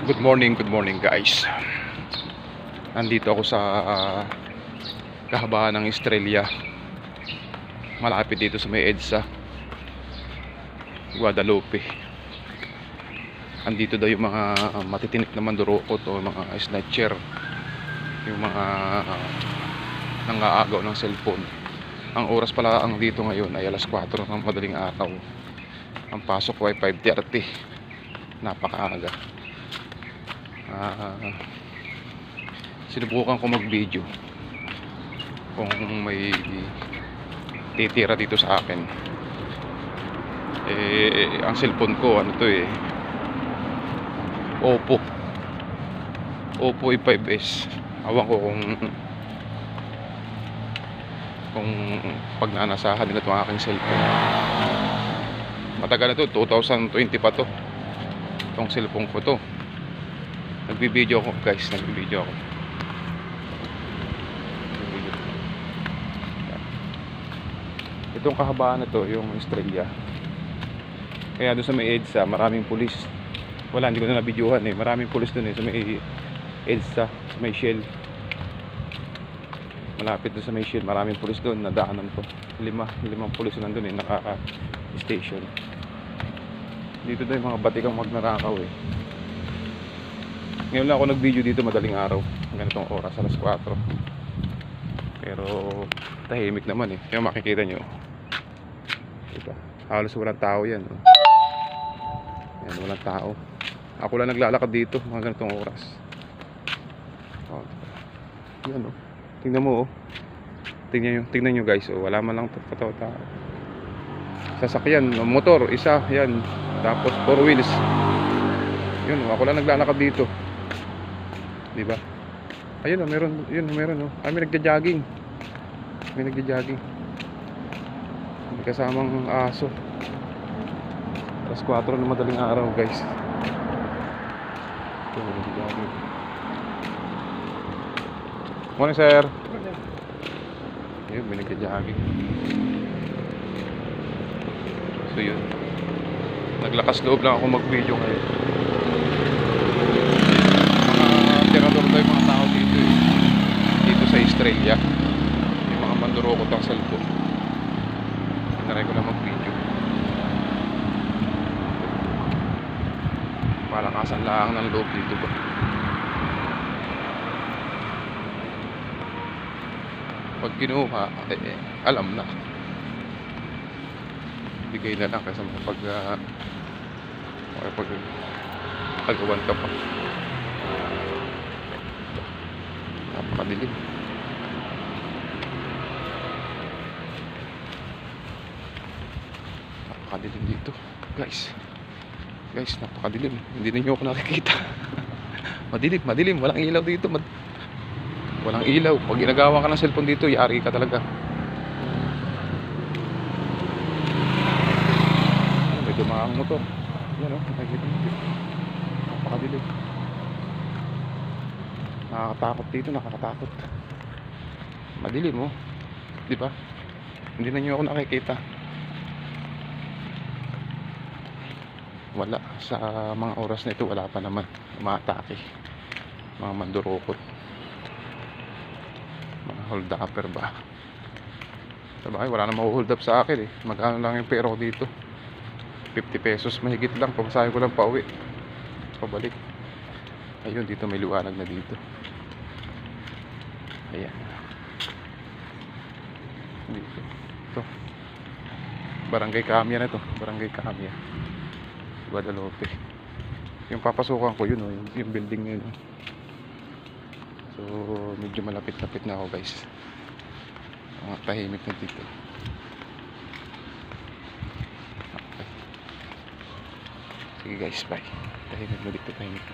Good morning guys. Nandito ako sa kahabaan ng Estrella. Malapit dito sa may EDSA, Guadalupe. Andito daw yung mga matitinik na mandurukot o mga snatcher, yung mga nangaagaw ng cellphone. Ang oras pala ang dito ngayon ay alas 4 ng madaling araw. Ang pasok ko ay 5:30. Napakaaga. Sinubukan ko mag-video kung may titira dito sa akin. Ang cellphone ko ano to Oppo A5s. Awan ko kung pagnanasahan nila itong aking cellphone. Matagal na to, 2020 pa to itong cellphone ko to. Nagbibideo ako guys, nagbibideo ako. Itong kahabaan na to, yung Estrella. Kaya doon sa may EDSA, maraming pulis. Wala, hindi ko na nabidyohan maraming pulis doon sa may EDSA, sa may Shell. Malapit doon sa may Shell, maraming pulis doon, nadaanan ko. Limang pulis nandun naka-station. Dito daw yung mga batikang magnanakaw Ngayon lang ako nag-video dito madaling araw, ganitong oras, alas 4. Pero tahimik naman Yung makikita nyo, diba? Halos walang tao yan Yan, walang tao. Ako lang naglalakad dito mga ganitong oras. Yan tingnan mo tingnan nyo guys, wala man lang tao. Sasakyan, motor, isa, yan. Tapos 4 wheels. Yun, ako lang naglalakad dito. Diba? Ayun meron may nagja-jogging. May kasamang aso. Alas 4 na madaling araw, guys. Ito, nagja-jogging. Morning, sir. Ayun, may nagja-jogging. So yun, naglakas loob lang ako mag-video ngayon. Mga tirador daw yung mga tao dito dito sa Estrella. Yung mga mandurukot ang cellphone. Tinaray ko lang mag-video. Palakasan lang ng loob dito ba. Pag kinuha, alam na. Bigay na lang kasi pag-agawan ka pa. Napakadilim. Napakadilim dito, guys, napakadilim. Hindi ninyo ako nakikita. Madilim, walang ilaw dito. Walang ilaw. Pag ginagawa ka ng cellphone dito, yari ka talaga. Dumaang motor. Yan nakikita mo. Napakadilim. Nakakatakot dito, nakakatakot. Madilim di ba? Hindi na niyo ako nakikita. Wala. Sa mga oras na ito, wala pa naman umaatake. Mga mandurukot. Mga hold upper ba? Sabay, wala na ma-hold up sa akin Magkano lang yung pera ko dito? 50 pesos mahigit lang, pamasahe ko lang pauwi pabalik. Ayun, dito may liwanag na dito. Ayan dito. Ito Barangay Camia na to. Barangay Camia, Guadalupe. Yung papasukan ko yun yung building na yun So medyo malapit-lapit na ako guys. Mga tahimik na dito. Sige guys, bye. Tahimik na dito, tahimik.